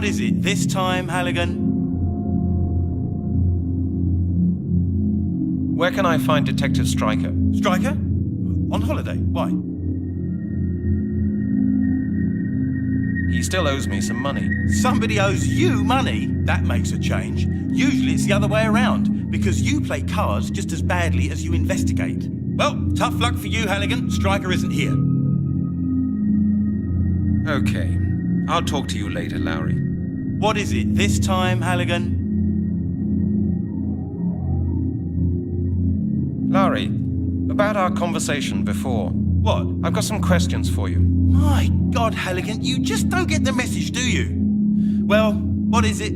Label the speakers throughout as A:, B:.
A: What is it this time, Halligan?
B: Where can I find Detective Stryker?
A: Stryker? On holiday? Why?
B: He still owes me some money.
A: Somebody owes you money? That makes a change. Usually it's the other way around, because you play cards just as badly as you investigate. Well, tough luck for you, Halligan. Stryker isn't here.
B: Okay. I'll talk to you later, Lowry.
A: What is it this time, Halligan?
B: Lowry, about our conversation before.
A: What?
B: I've got some questions for you.
A: My God, Halligan, you just don't get the message, do you? Well, what is it?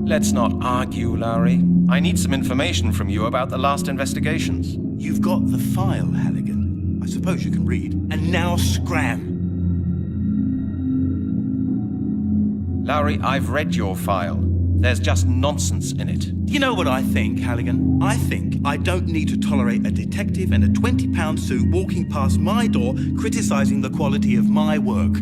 B: Let's not argue, Lowry. I need some information from you about the last investigations.
A: You've got the file, Halligan. I suppose you can read. And now scram.
B: Lowry, I've read your file. There's just nonsense in it.
A: You know what I think, Halligan? I think I don't need to tolerate a detective in a £20 suit walking past my door criticising the quality of my work.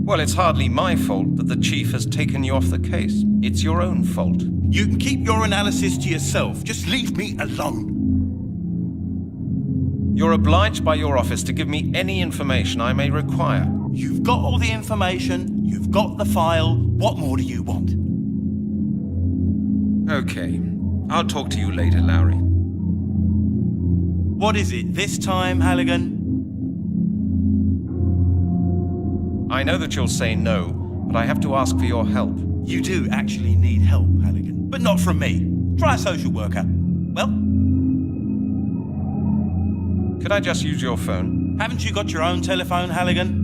B: Well, it's hardly my fault that the chief has taken you off the case. It's your own fault.
A: You can keep your analysis to yourself. Just leave me alone.
B: You're obliged by your office to give me any information I may require.
A: You've got all the information. You've got the file. What more do you want?
B: Okay. I'll talk to you later, Lowry.
A: What is it this time, Halligan?
B: I know that you'll say no, but I have to ask for your help.
A: You do actually need help, Halligan. But not from me. Try a social worker. Well?
B: Could I just use your phone?
A: Haven't you got your own telephone, Halligan?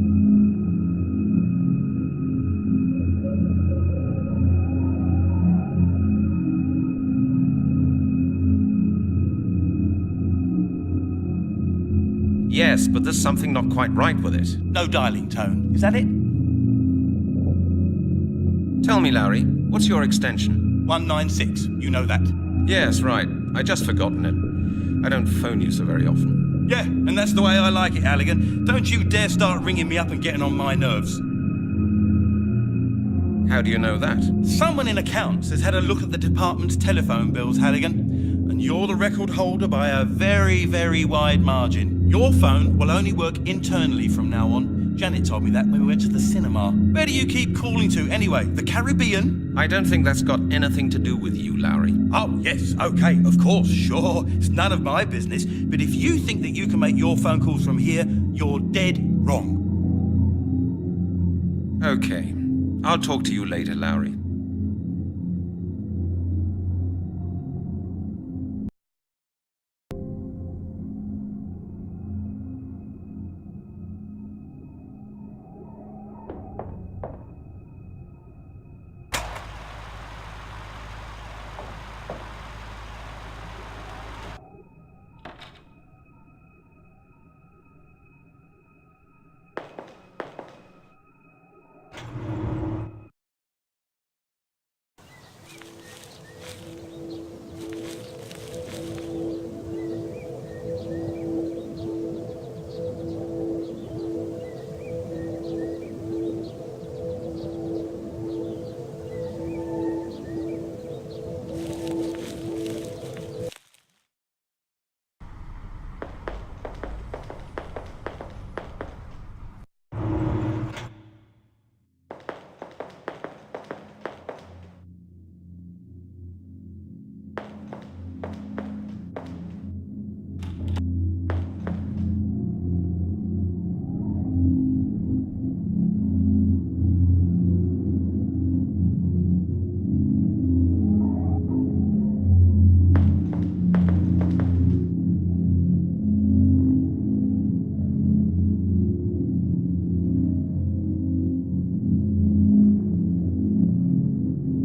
B: Yes, but there's something not quite right with it.
A: No dialing tone. Is that it?
B: Tell me, Lowry, what's your extension?
A: 196. You know that.
B: Yes, right. I just forgotten it. I don't phone you so very often.
A: Yeah, and that's the way I like it, Halligan. Don't you dare start ringing me up and getting on my nerves.
B: How do you know that?
A: Someone in accounts has had a look at the department's telephone bills, Halligan. And you're the record holder by a very, very wide margin. Your phone will only work internally from now on. Janet told me that when we went to the cinema. Where do you keep calling to anyway? The Caribbean?
B: I don't think that's got anything to do with you, Lowry.
A: Oh, yes, okay, of course, sure. It's none of my business. But if you think that you can make your phone calls from here, you're dead wrong.
B: Okay. I'll talk to you later, Lowry.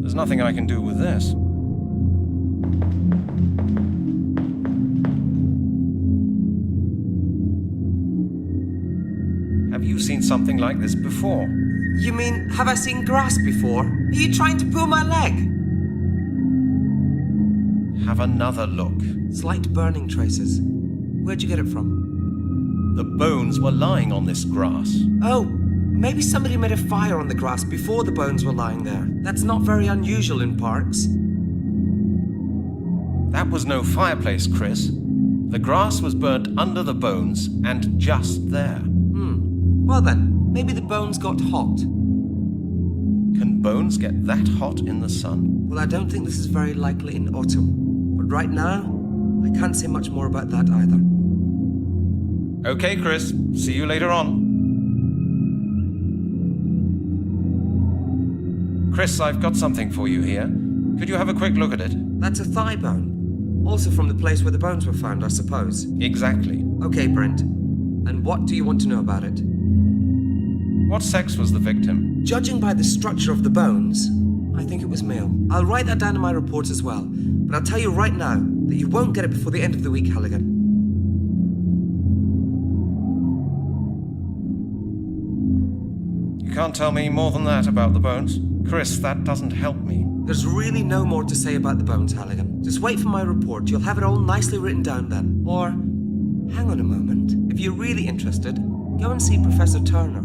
B: There's nothing I can do with this. Have you seen something like this before?
C: You mean, have I seen grass before? Are you trying to pull my leg?
B: Have another look.
C: Slight burning traces. Where'd you get it from?
B: The bones were lying on this grass.
C: Oh, maybe somebody made a fire on the grass before the bones were lying there. That's not very unusual in parks.
B: That was no fireplace, Chris. The grass was burnt under the bones and just there.
C: Well then, maybe the bones got hot.
B: Can bones get that hot in the sun?
C: Well, I don't think this is very likely in autumn. But right now, I can't say much more about that either.
B: Okay, Chris. See you later on. Chris, I've got something for you here. Could you have a quick look at it?
C: That's a thigh bone. Also from the place where the bones were found, I suppose.
B: Exactly.
C: Okay, Brent. And what do you want to know about it?
B: What sex was the victim?
C: Judging by the structure of the bones, I think it was male. I'll write that down in my report as well. But I'll tell you right now that you won't get it before the end of the week, Halligan.
B: You can't tell me more than that about the bones? Chris, that doesn't help me.
C: There's really no more to say about the bones, Halligan. Just wait for my report. You'll have it all nicely written down then. Or, hang on a moment. If you're really interested, go and see Professor Turner.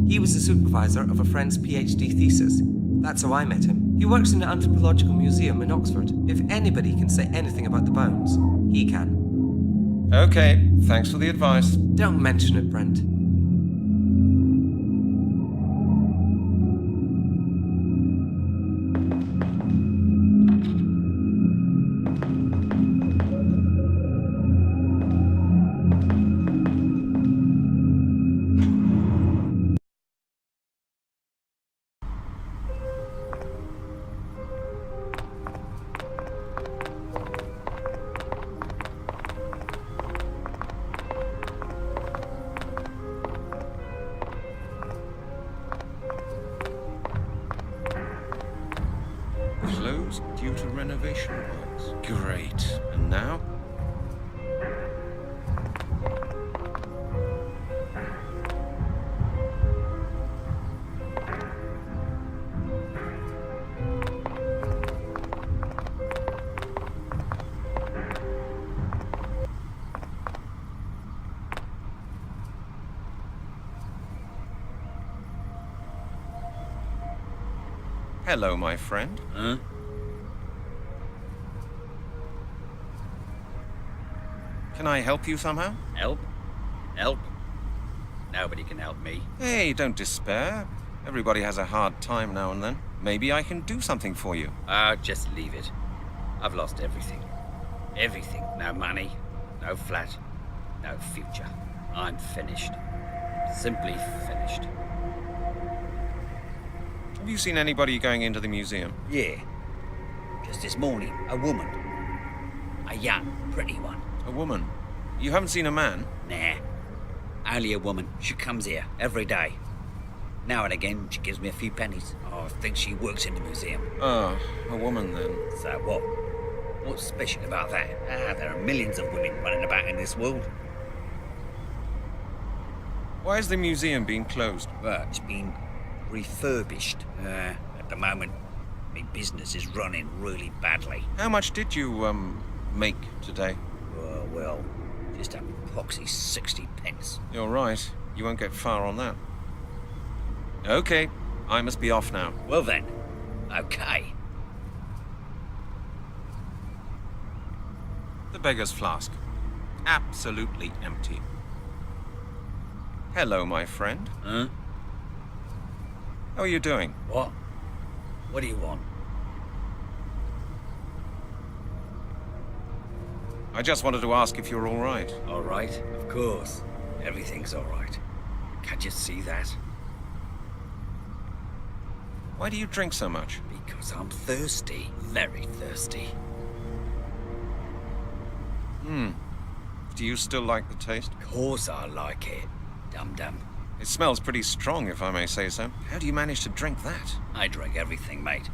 C: He was the supervisor of a friend's PhD thesis. That's how I met him. He works in an anthropological museum in Oxford. If anybody can say anything about the bones, he can.
B: Okay, thanks for the advice.
C: Don't mention it, Brent.
B: Closed due to renovation works. Great. And now? Hello, my friend.
D: Huh?
B: Can I help you somehow?
D: Help? Help? Nobody can help me.
B: Hey, don't despair. Everybody has a hard time now and then. Maybe I can do something for you.
D: Just leave it. I've lost everything. Everything. No money, no flat, no future. I'm finished. Simply finished.
B: Have you seen anybody going into the museum?
D: Yeah. Just this morning, a woman. A young, pretty one.
B: A woman? You haven't seen a man?
D: Nah. Only a woman. She comes here every day. Now and again, she gives me a few pennies. Oh, I think she works in the museum.
B: Oh, a woman then.
D: So what? What's special about that? There are millions of women running about in this world.
B: Why is the museum being closed?
D: Well, it's been refurbished. At the moment, my business is running really badly.
B: How much did you, make today?
D: Well, just a poxy 60 pence.
B: You're right. You won't get far on that. Okay, I must be off now.
D: Well then, okay.
B: The beggar's flask. Absolutely empty. Hello, my friend.
D: Huh?
B: How are you doing?
D: What? What do you want?
B: I just wanted to ask if you're all right.
D: All right, of course. Everything's all right. Can't you see that?
B: Why do you drink so much?
D: Because I'm thirsty. Very thirsty.
B: Do you still like the taste?
D: Of course I like it. Dum-dum.
B: It smells pretty strong, if I may say so. How do you manage to drink that?
D: I drink everything, mate.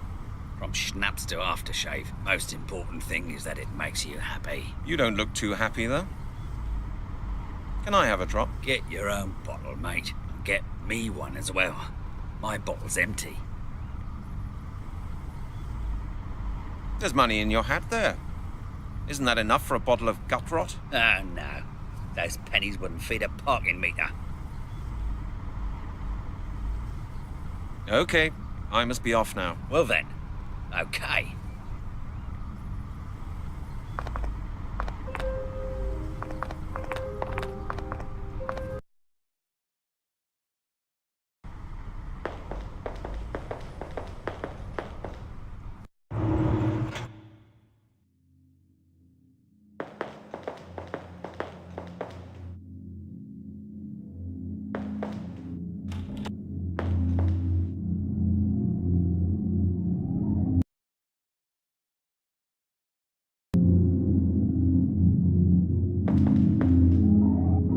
D: From schnapps to aftershave. Most important thing is that it makes you happy.
B: You don't look too happy, though. Can I have a drop?
D: Get your own bottle, mate. And get me one as well. My bottle's empty.
B: There's money in your hat there. Isn't that enough for a bottle of gut rot?
D: No. Those pennies wouldn't feed a parking meter.
B: Okay, I must be off now.
D: Well then, okay.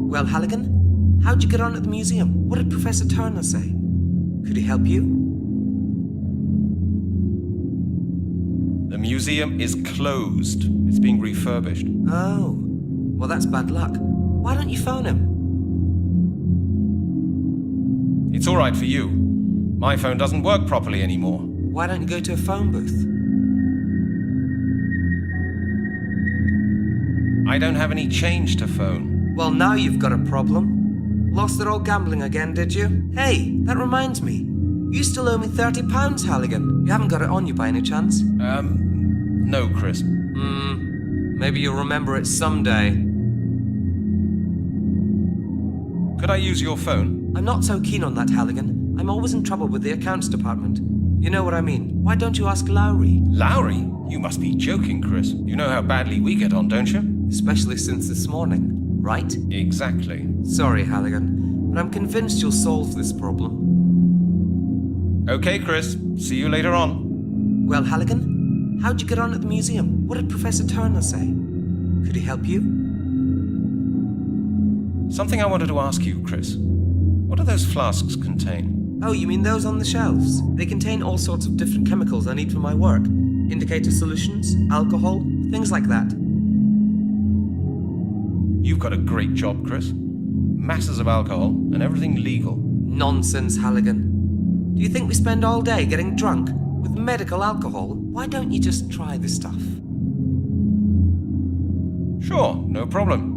C: Well, Halligan, how'd you get on at the museum? What did Professor Turner say? Could he help you?
B: The museum is closed. It's being refurbished.
C: Oh, well, that's bad luck. Why don't you phone him?
B: It's all right for you. My phone doesn't work properly anymore.
C: Why don't you go to a phone booth?
B: I don't have any change to phone.
C: Well, now you've got a problem. Lost it all gambling again, did you? Hey, that reminds me. You still owe me £30, Halligan. You haven't got it on you by any chance?
B: No, Chris.
C: Maybe you'll remember it someday.
B: Could I use your phone?
C: I'm not so keen on that, Halligan. I'm always in trouble with the accounts department. You know what I mean. Why don't you ask Lowry?
B: Lowry? You must be joking, Chris. You know how badly we get on, don't you?
C: Especially since this morning, right?
B: Exactly.
C: Sorry, Halligan, but I'm convinced you'll solve this problem.
B: Okay, Chris. See you later on.
C: Well, Halligan, how'd you get on at the museum? What did Professor Turner say? Could he help you?
B: Something I wanted to ask you, Chris. What do those flasks contain?
C: Oh, you mean those on the shelves? They contain all sorts of different chemicals I need for my work. Indicator solutions, alcohol, things like that.
B: You've got a great job, Chris. Masses of alcohol and everything legal.
C: Nonsense, Halligan. Do you think we spend all day getting drunk with medical alcohol? Why don't you just try the stuff?
B: Sure, no problem.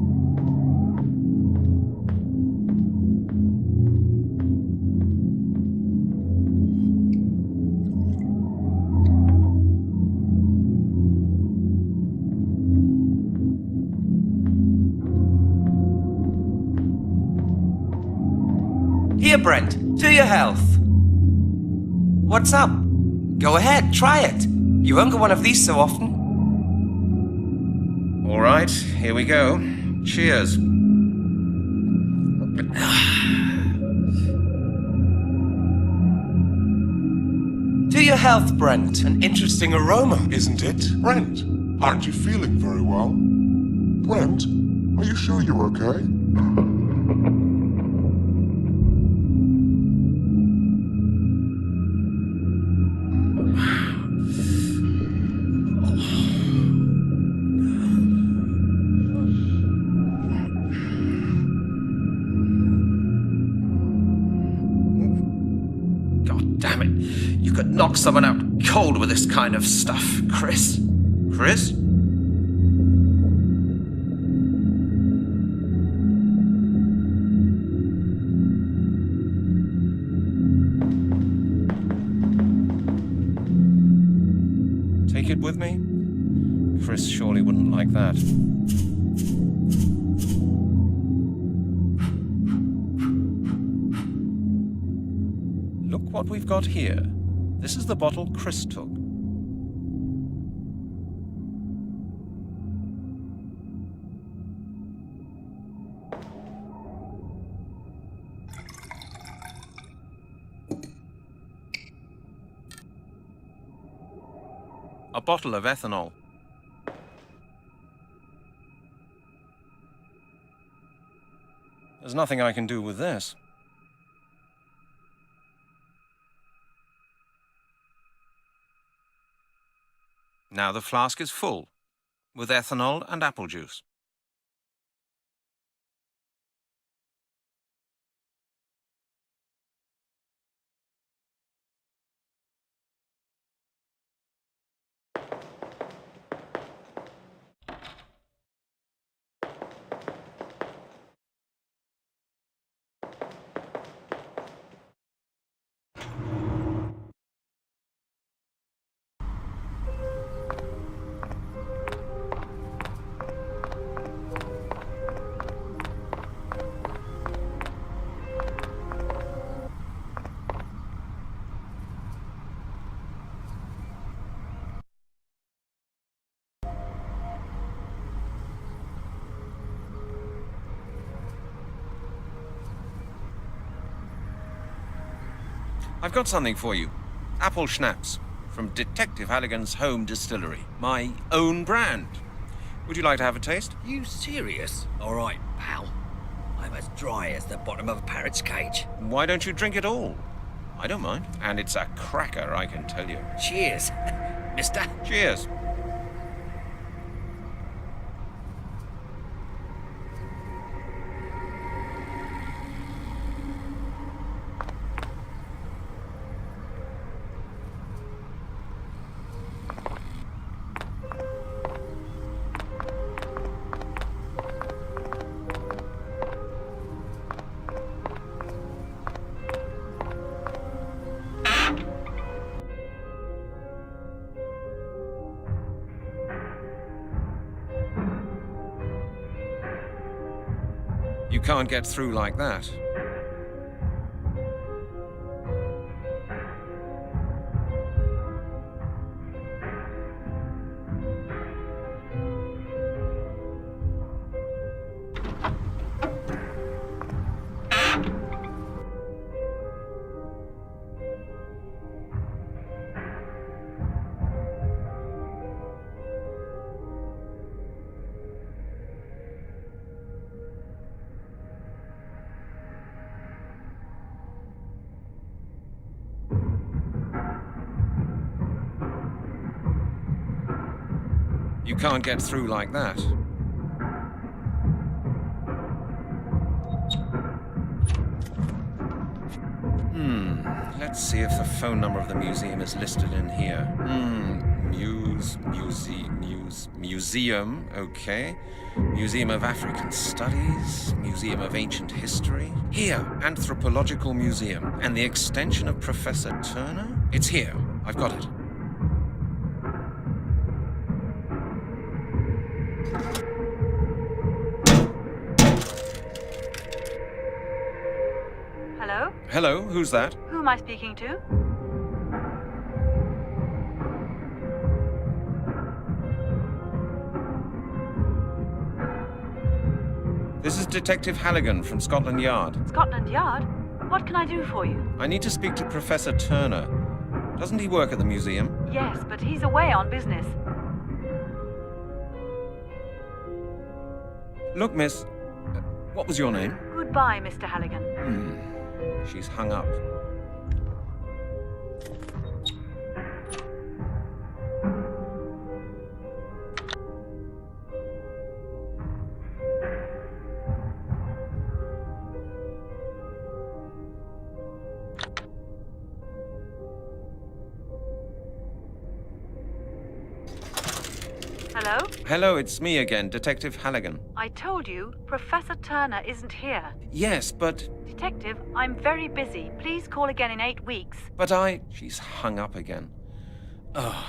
C: Here, Brent, to your health. What's up? Go ahead, try it. You won't get one of these so often.
B: All right, here we go. Cheers.
C: To your health, Brent.
E: An interesting aroma, isn't it?
F: Brent, aren't you feeling very well? Brent, are you sure you're okay?
B: God damn it. You could knock someone out cold with this kind of stuff, Chris. Chris? Take it with me? Chris surely wouldn't like that. Look what we've got here. This is the bottle Chris took. A bottle of ethanol. There's nothing I can do with this. Now the flask is full, with ethanol and apple juice. I've got something for you. Apple Schnapps from Detective Halligan's home distillery. My own brand. Would you like to have a taste?
D: You serious? All right, pal. I'm as dry as the bottom of a parrot's cage.
B: Why don't you drink it all? I don't mind. And it's a cracker, I can tell you.
D: Cheers, mister.
B: Cheers. You can't get through like that. You can't get through like that. Let's see if the phone number of the museum is listed in here. Museum, okay. Museum of African Studies, Museum of Ancient History. Here, Anthropological Museum. And the extension of Professor Turner? It's here. I've got it.
G: Hello?
B: Hello, who's that?
G: Who am I speaking to?
B: This is Detective Halligan from Scotland Yard.
G: Scotland Yard? What can I do for you?
B: I need to speak to Professor Turner. Doesn't he work at the museum?
G: Yes, but he's away on business.
B: Look, miss, what was your name?
G: Goodbye, Mr. Halligan.
B: She's hung up.
G: Hello?
B: Hello, it's me again, Detective Halligan.
G: I told you, Professor Turner isn't here.
B: Yes, but
G: Detective, I'm very busy. Please call again in 8 weeks.
B: She's hung up again. Ugh.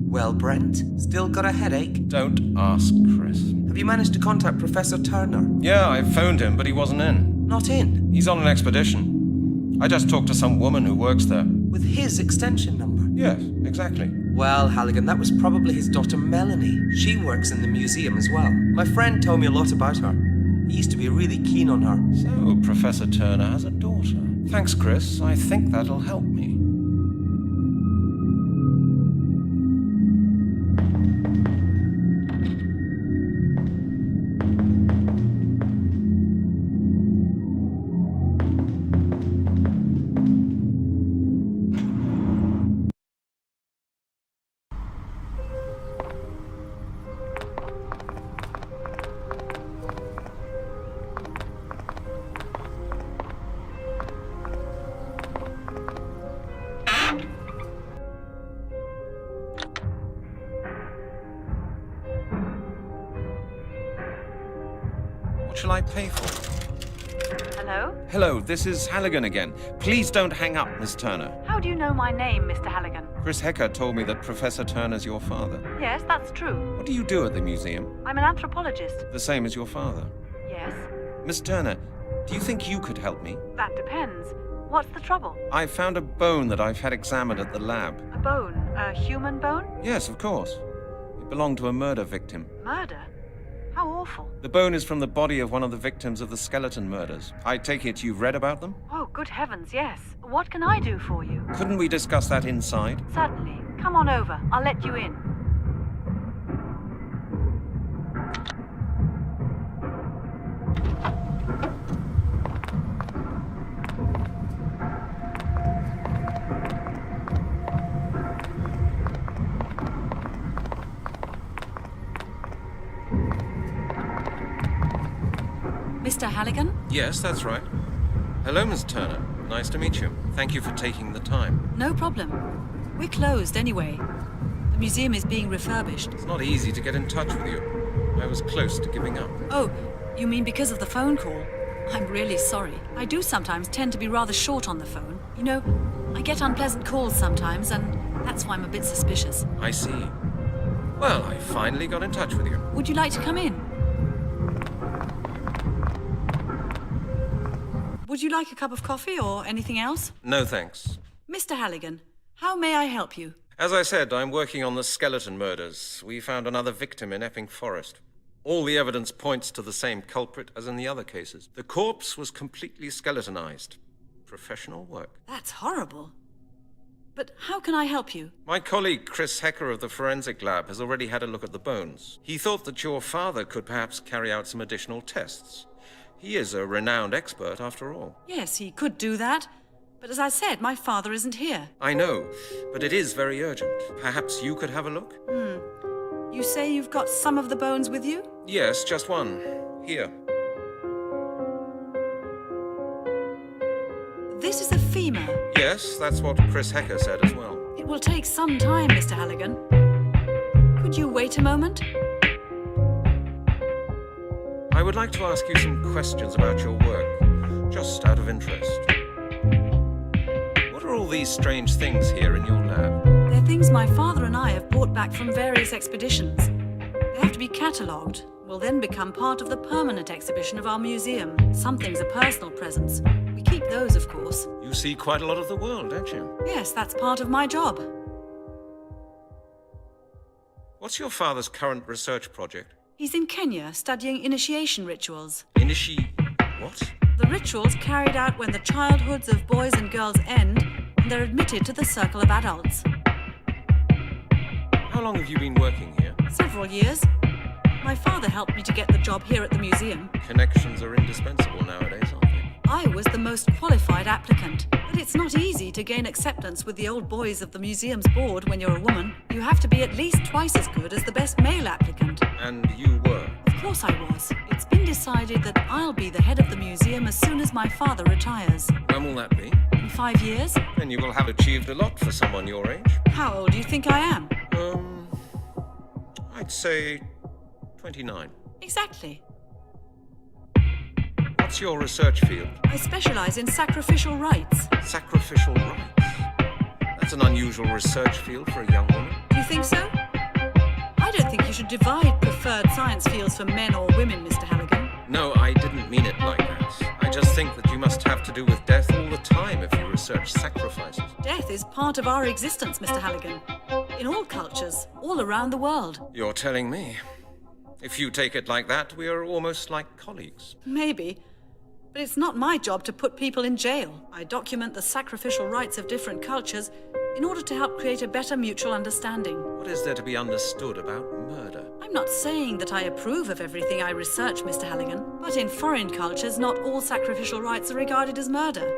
C: Well, Brent, still got a headache?
B: Don't ask, Chris.
C: Have you managed to contact Professor Turner?
B: Yeah, I phoned him, but he wasn't in.
C: Not in?
B: He's on an expedition. I just talked to some woman who works there.
C: With his extension number?
B: Yes, exactly.
C: Well, Halligan, that was probably his daughter Melanie. She works in the museum as well. My friend told me a lot about her. He used to be really keen on her.
B: So, Professor Turner has a daughter. Thanks, Chris. I think that'll help me. What shall I pay for?
G: Hello?
B: Hello, this is Halligan again. Please don't hang up, Miss Turner.
G: How do you know my name, Mr. Halligan?
B: Chris Hecker told me that Professor Turner's your father.
G: Yes, that's true.
B: What do you do at the museum?
G: I'm an anthropologist.
B: The same as your father.
G: Yes.
B: Miss Turner, do you think you could help me?
G: That depends. What's the trouble?
B: I found a bone that I've had examined at the lab.
G: A bone? A human bone?
B: Yes, of course. It belonged to a murder victim.
G: Murder? How awful.
B: The bone is from the body of one of the victims of the skeleton murders. I take it you've read about them?
G: Oh, good heavens, yes. What can I do for you?
B: Couldn't we discuss that inside?
G: Certainly. Come on over. I'll let you in. Mr. Halligan?
B: Yes, that's right. Hello, Miss Turner. Nice to meet you. Thank you for taking the time.
G: No problem. We're closed anyway. The museum is being refurbished.
B: It's not easy to get in touch with you. I was close to giving up.
G: Oh, you mean because of the phone call? I'm really sorry. I do sometimes tend to be rather short on the phone. You know, I get unpleasant calls sometimes, and that's why I'm a bit suspicious.
B: I see. Well, I finally got in touch with you.
G: Would you like to come in? Would you like a cup of coffee or anything else?
B: No, thanks.
G: Mr. Halligan, how may I help you?
B: As I said, I'm working on the skeleton murders. We found another victim in Epping Forest. All the evidence points to the same culprit as in the other cases. The corpse was completely skeletonized. Professional work.
G: That's horrible. But how can I help you?
B: My colleague Chris Hecker of the forensic lab has already had a look at the bones. He thought that your father could perhaps carry out some additional tests. He is a renowned expert, after all.
G: Yes, he could do that. But as I said, my father isn't here.
B: I know, but it is very urgent. Perhaps you could have a look?
G: You say you've got some of the bones with you?
B: Yes, just one. Here.
G: This is a femur.
B: Yes, that's what Chris Hecker said as well.
G: It will take some time, Mr. Halligan. Could you wait a moment?
B: I would like to ask you some questions about your work, just out of interest. What are all these strange things here in your lab?
G: They're things my father and I have brought back from various expeditions. They have to be catalogued, will then become part of the permanent exhibition of our museum. Some things are personal presents. We keep those, of course.
B: You see quite a lot of the world, don't you?
G: Yes, that's part of my job.
B: What's your father's current research project?
G: He's in Kenya studying initiation rituals.
B: What?
G: The rituals carried out when the childhoods of boys and girls end and they're admitted to the circle of adults.
B: How long have you been working here?
G: Several years. My father helped me to get the job here at the museum.
B: Connections are indispensable nowadays, aren't they?
G: I was the most qualified applicant, but it's not easy to gain acceptance with the old boys of the museum's board when you're a woman. You have to be at least twice as good as the best male applicant.
B: And you were?
G: Of course I was. It's been decided that I'll be the head of the museum as soon as my father retires.
B: When will that be?
G: In 5 years?
B: Then you will have achieved a lot for someone your age.
G: How old do you think I am?
B: I'd say 29.
G: Exactly.
B: What's your research field?
G: I specialize in sacrificial rites.
B: Sacrificial rites? That's an unusual research field for a young woman.
G: Do you think so? I don't think you should divide preferred science fields for men or women, Mr. Halligan.
B: No, I didn't mean it like that. I just think that you must have to do with death all the time if you research sacrifices.
G: Death is part of our existence, Mr. Halligan. In all cultures, all around the world.
B: You're telling me. If you take it like that, we are almost like colleagues.
G: Maybe. But it's not my job to put people in jail. I document the sacrificial rites of different cultures in order to help create a better mutual understanding.
B: What is there to be understood about murder?
G: I'm not saying that I approve of everything I research, Mr. Halligan, but in foreign cultures, not all sacrificial rites are regarded as murder.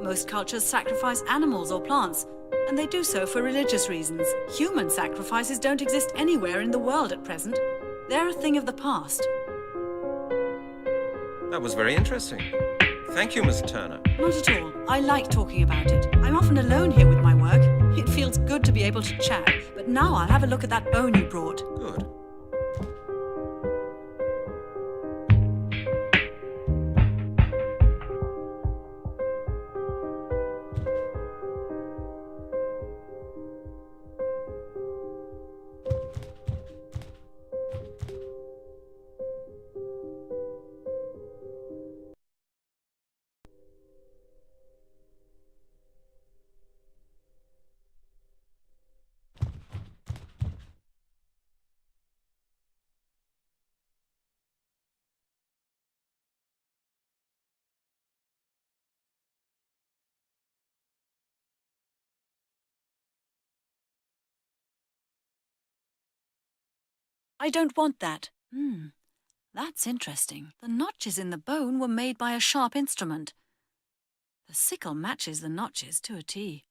G: Most cultures sacrifice animals or plants, and they do so for religious reasons. Human sacrifices don't exist anywhere in the world at present. They're a thing of the past.
B: That was very interesting. Thank you, Miss Turner.
G: Not at all. I like talking about it. I'm often alone here with my work. It feels good to be able to chat. But now I'll have a look at that bone you brought.
B: Good.
G: I don't want that. That's interesting. The notches in the bone were made by a sharp instrument. The sickle matches the notches to a T.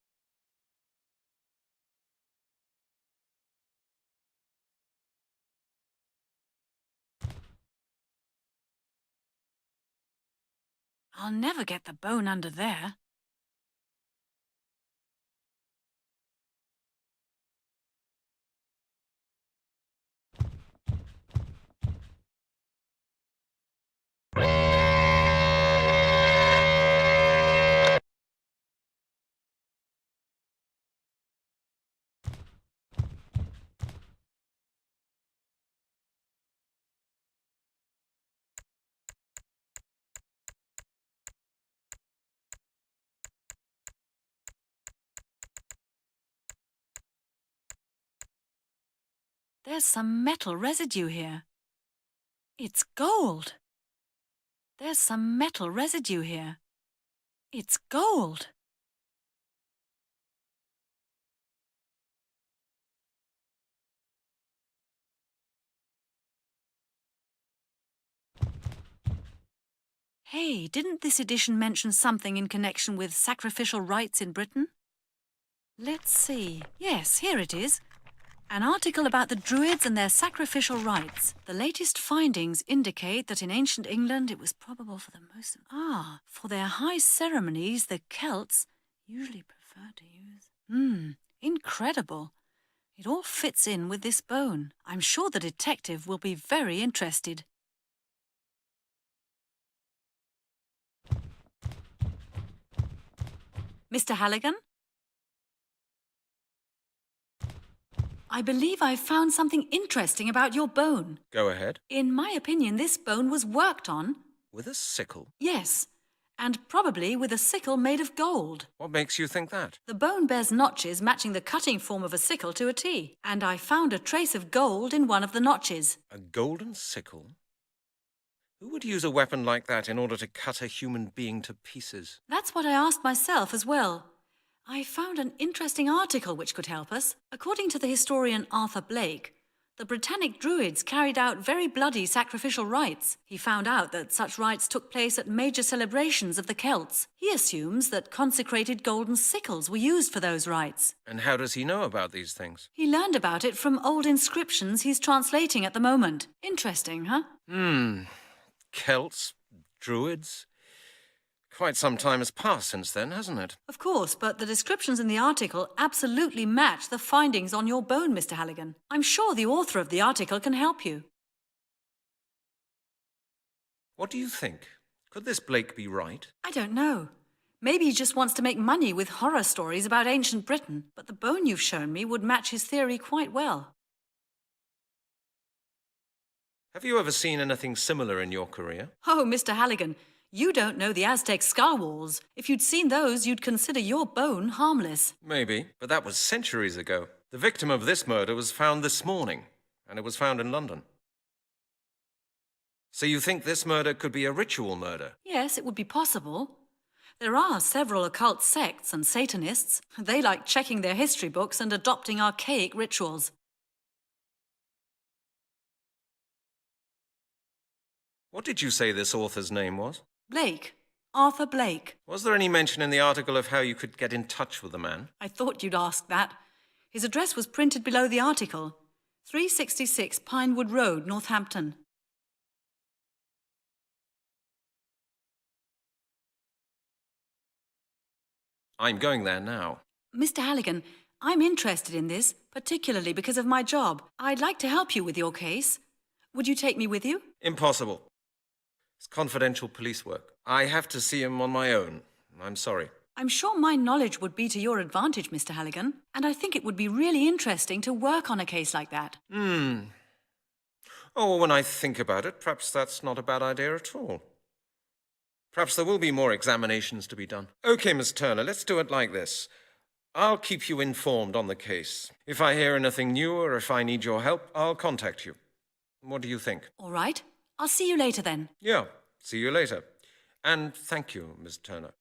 G: I'll never get the bone under there. There's some metal residue here. It's gold. There's some metal residue here. It's gold. Hey, didn't this edition mention something in connection with sacrificial rites in Britain? Let's see. Yes, here it is. An article about the Druids and their sacrificial rites. The latest findings indicate that in ancient England it was probable for the most... for their high ceremonies, the Celts usually preferred to use... incredible. It all fits in with this bone. I'm sure the detective will be very interested. Mr. Halligan? I believe I've found something interesting about your bone.
B: Go ahead.
G: In my opinion, this bone was worked on.
B: With a sickle?
G: Yes, and probably with a sickle made of gold.
B: What makes you think that?
G: The bone bears notches matching the cutting form of a sickle to a T, and I found a trace of gold in one of the notches.
B: A golden sickle? Who would use a weapon like that in order to cut a human being to pieces?
G: That's what I asked myself as well. I found an interesting article which could help us. According to the historian Arthur Blake, the Britannic Druids carried out very bloody sacrificial rites. He found out that such rites took place at major celebrations of the Celts. He assumes that consecrated golden sickles were used for those rites.
B: And how does he know about these things?
G: He learned about it from old inscriptions he's translating at the moment. Interesting, huh?
B: Celts? Druids? Quite some time has passed since then, hasn't it?
G: Of course, but the descriptions in the article absolutely match the findings on your bone, Mr. Halligan. I'm sure the author of the article can help you.
B: What do you think? Could this Blake be right?
G: I don't know. Maybe he just wants to make money with horror stories about ancient Britain, but the bone you've shown me would match his theory quite well.
B: Have you ever seen anything similar in your career?
G: Oh, Mr. Halligan, you don't know the Aztec skull walls. If you'd seen those, you'd consider your bone harmless.
B: Maybe, but that was centuries ago. The victim of this murder was found this morning, and it was found in London. So you think this murder could be a ritual murder?
G: Yes, it would be possible. There are several occult sects and Satanists. They like checking their history books and adopting archaic rituals.
B: What did you say this author's name was?
G: Blake. Arthur Blake.
B: Was there any mention in the article of how you could get in touch with the man?
G: I thought you'd ask that. His address was printed below the article. 366 Pinewood Road, Northampton.
B: I'm going there now.
G: Mr. Halligan, I'm interested in this, particularly because of my job. I'd like to help you with your case. Would you take me with you?
B: Impossible. It's confidential police work. I have to see him on my own. I'm sorry.
G: I'm sure my knowledge would be to your advantage, Mr. Halligan, and I think it would be really interesting to work on a case like that.
B: Oh, when I think about it, perhaps that's not a bad idea at all. Perhaps there will be more examinations to be done. Okay, Miss Turner, let's do it like this. I'll keep you informed on the case. If I hear anything new or if I need your help, I'll contact you. What do you think?
G: All right. I'll see you later then.
B: Yeah, see you later. And thank you, Miss Turner.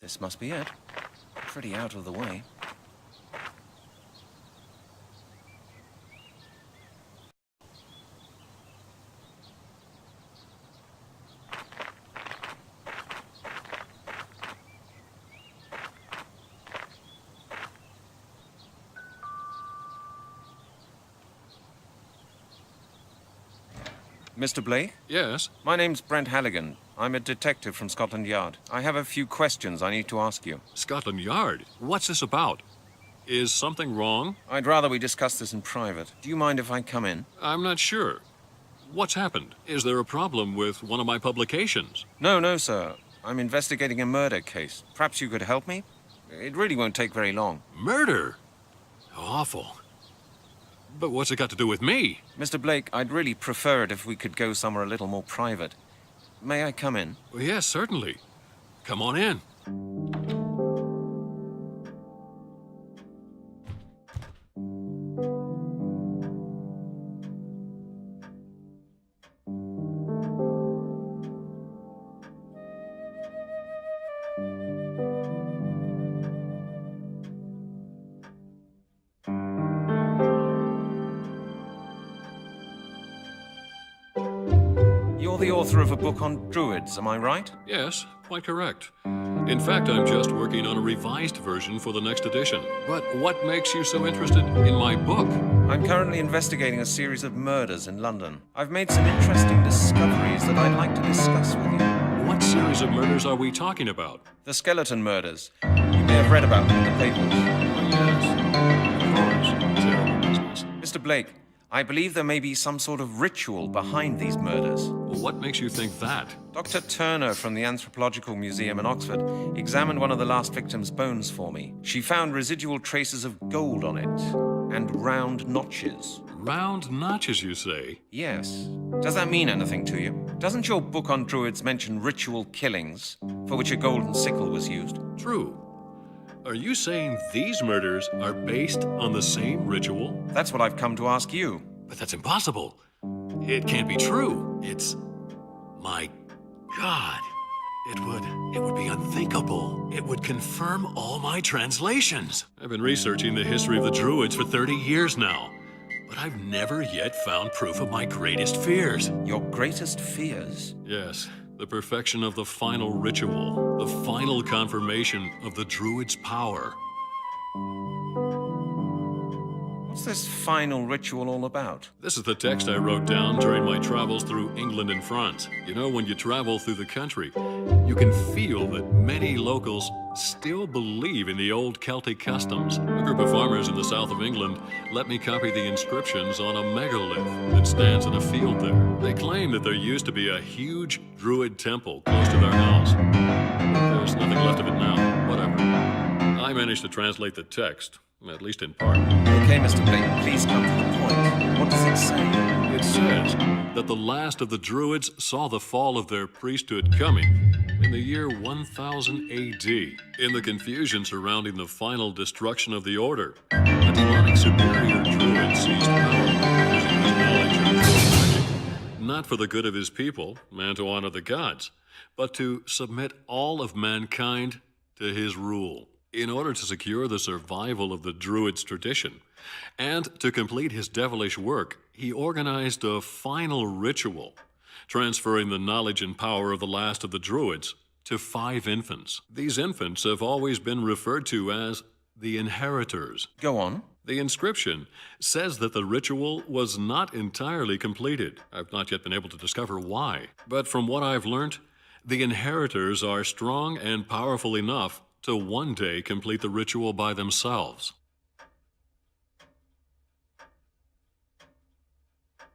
B: This must be it. Pretty out of the way. Mr. Blake?
H: Yes?
B: My name's Brent Halligan. I'm a detective from Scotland Yard. I have a few questions I need to ask you.
H: Scotland Yard? What's this about? Is something wrong?
B: I'd rather we discuss this in private. Do you mind if I come in?
H: I'm not sure. What's happened? Is there a problem with one of my publications?
B: No, sir. I'm investigating a murder case. Perhaps you could help me? It really won't take very long.
H: Murder? How awful. But what's it got to do with me?
B: Mr. Blake, I'd really prefer it if we could go somewhere a little more private. May I come in?
H: Well, yes, certainly. Come on in.
B: You're the author of a book on Druids, am I right?
H: Yes, quite correct. In fact, I'm just working on a revised version for the next edition. But what makes you so interested in my book?
B: I'm currently investigating a series of murders in London. I've made some interesting discoveries that I'd like to discuss with you.
H: What series of murders are we talking about?
B: The skeleton murders. You may have read about them in the papers.
H: Oh, yes. Of course. Terrible business.
B: Mr. Blake, I believe there may be some sort of ritual behind these murders.
H: Well, what makes you think that?
B: Dr. Turner from the Anthropological Museum in Oxford examined one of the last victim's bones for me. She found residual traces of gold on it and round notches.
H: Round notches, you say?
B: Yes. Does that mean anything to you? Doesn't your book on Druids mention ritual killings for which a golden sickle was used?
H: True. Are you saying these murders are based on the same ritual?
B: That's what I've come to ask you.
H: But that's impossible. It can't be true. It's... my God. It would be unthinkable. It would confirm all my translations. I've been researching the history of the Druids for 30 years now, but I've never yet found proof of my greatest fears.
B: Your greatest fears?
H: Yes, the perfection of the final ritual, the final confirmation of the Druids' power.
B: What's this final ritual all about?
H: This is the text I wrote down during my travels through England and France. You know, when you travel through the country, you can feel that many locals still believe in the old Celtic customs. A group of farmers in the south of England let me copy the inscriptions on a megalith that stands in a field there. They claim that there used to be a huge Druid temple close to their house. There's nothing left of it now. Whatever. I managed to translate the text, at least in part.
B: Okay, Mr. Blake, please come to the point. What does it say?
H: It says that the last of the Druids saw the fall of their priesthood coming in the year 1000 AD. In the confusion surrounding the final destruction of the Order, a demonic superior Druid seized power using his knowledge of magic, not for the good of his people, and to honor the gods, but to submit all of mankind to his rule. In order to secure the survival of the Druids' tradition, and to complete his devilish work, he organized a final ritual, transferring the knowledge and power of the last of the Druids to 5 infants. These infants have always been referred to as the inheritors.
B: Go on.
H: The inscription says that the ritual was not entirely completed. I've not yet been able to discover why. But from what I've learnt, the inheritors are strong and powerful enough to one day complete the ritual by themselves.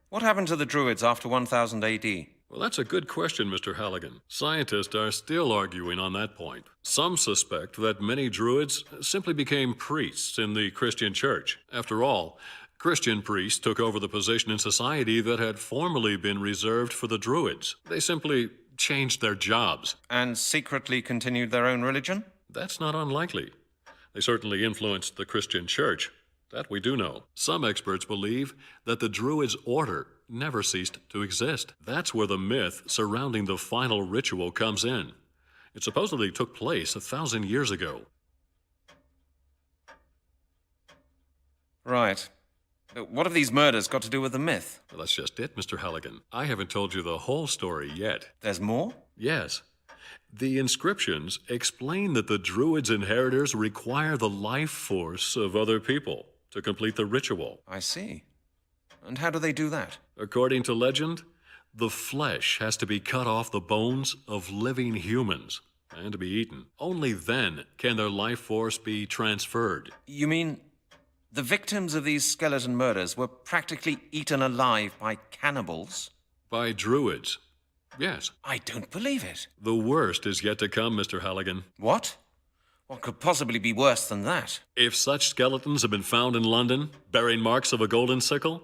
B: What happened to the Druids after 1000 AD?
H: Well, that's a good question, Mr. Halligan. Scientists are still arguing on that point. Some suspect that many Druids simply became priests in the Christian church. After all, Christian priests took over the position in society that had formerly been reserved for the Druids. They simply changed their jobs.
B: And secretly continued their own religion?
H: That's not unlikely. They certainly influenced the Christian church. That we do know. Some experts believe that the Druids' order never ceased to exist. That's where the myth surrounding the final ritual comes in. It supposedly took place 1,000 years ago.
B: Right. But what have these murders got to do with the myth?
H: Well, that's just it, Mr. Halligan. I haven't told you the whole story yet.
B: There's more?
H: Yes. The inscriptions explain that the Druids' inheritors require the life force of other people to complete the ritual.
B: I see. And how do they do that?
H: According to legend, the flesh has to be cut off the bones of living humans and to be eaten. Only then can their life force be transferred.
B: You mean the victims of these skeleton murders were practically eaten alive by cannibals?
H: By Druids. Yes.
B: I don't believe it.
H: The worst is yet to come, Mr. Halligan.
B: What? What could possibly be worse than that?
H: If such skeletons have been found in London, bearing marks of a golden sickle,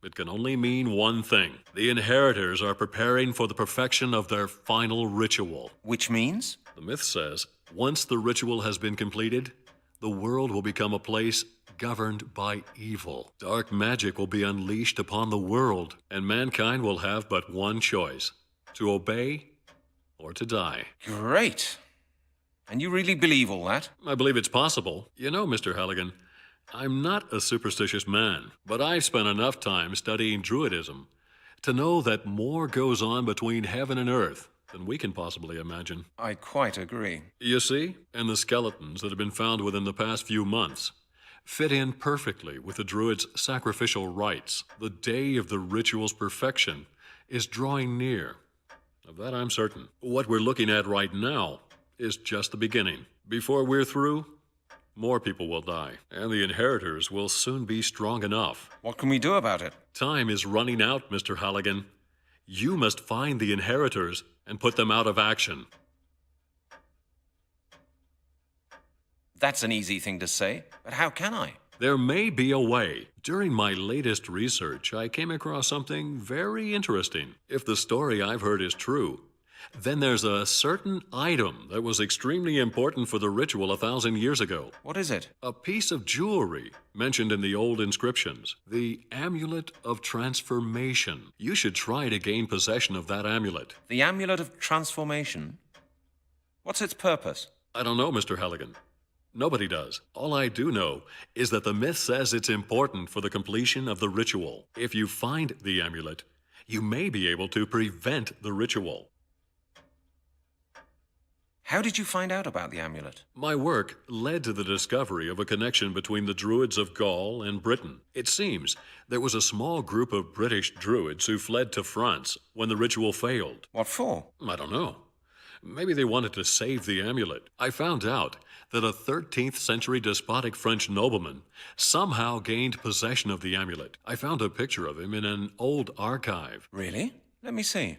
H: it can only mean one thing. The inheritors are preparing for the perfection of their final ritual.
B: Which means?
H: The myth says, once the ritual has been completed, the world will become a place governed by evil. Dark magic will be unleashed upon the world, and mankind will have but one choice: to obey or to die.
B: Great. And you really believe all that?
H: I believe it's possible. You know, Mr. Halligan, I'm not a superstitious man, but I've spent enough time studying Druidism to know that more goes on between heaven and earth than we can possibly imagine.
B: I quite agree.
H: You see, and the skeletons that have been found within the past few months fit in perfectly with the Druids' sacrificial rites. The day of the ritual's perfection is drawing near. Of that I'm certain. What we're looking at right now is just the beginning. Before we're through, more people will die, and the inheritors will soon be strong enough.
B: What can we do about it?
H: Time is running out, Mr. Halligan. You must find the inheritors and put them out of action.
B: That's an easy thing to say, but how can I?
H: There may be a way. During my latest research, I came across something very interesting. If the story I've heard is true, then there's a certain item that was extremely important for the ritual 1,000 years ago.
B: What is it?
H: A piece of jewelry mentioned in the old inscriptions. The Amulet of Transformation. You should try to gain possession of that amulet.
B: The Amulet of Transformation? What's its purpose?
H: I don't know, Mr. Halligan. Nobody does. All I do know is that the myth says it's important for the completion of the ritual. If you find the amulet, you may be able to prevent the ritual.
B: How did you find out about the amulet?
H: My work led to the discovery of a connection between the Druids of Gaul and Britain. It seems there was a small group of British Druids who fled to France when the ritual failed.
B: What for?
H: I don't know. Maybe they wanted to save the amulet. I found out that a 13th century despotic French nobleman somehow gained possession of the amulet. I found a picture of him in an old archive.
B: Really? Let me see.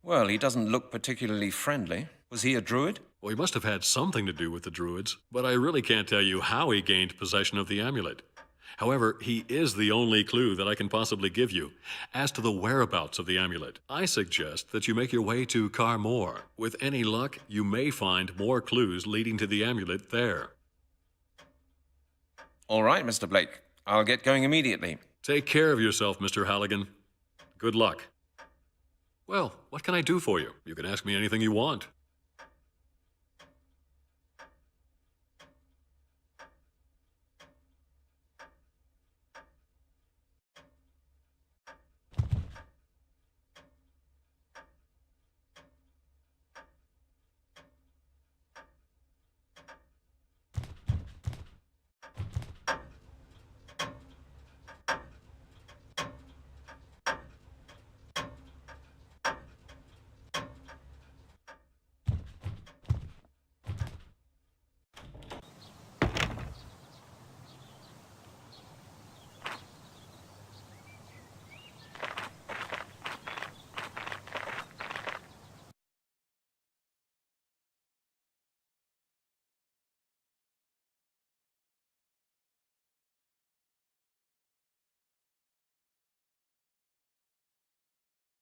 B: Well, he doesn't look particularly friendly. Was he a druid?
H: Well, he must have had something to do with the Druids, but I really can't tell you how he gained possession of the amulet. However, he is the only clue that I can possibly give you as to the whereabouts of the amulet. I suggest that you make your way to Carmore. With any luck, you may find more clues leading to the amulet there.
B: All right, Mr. Blake. I'll get going immediately.
H: Take care of yourself, Mr. Halligan. Good luck. Well, what can I do for you? You can ask me anything you want.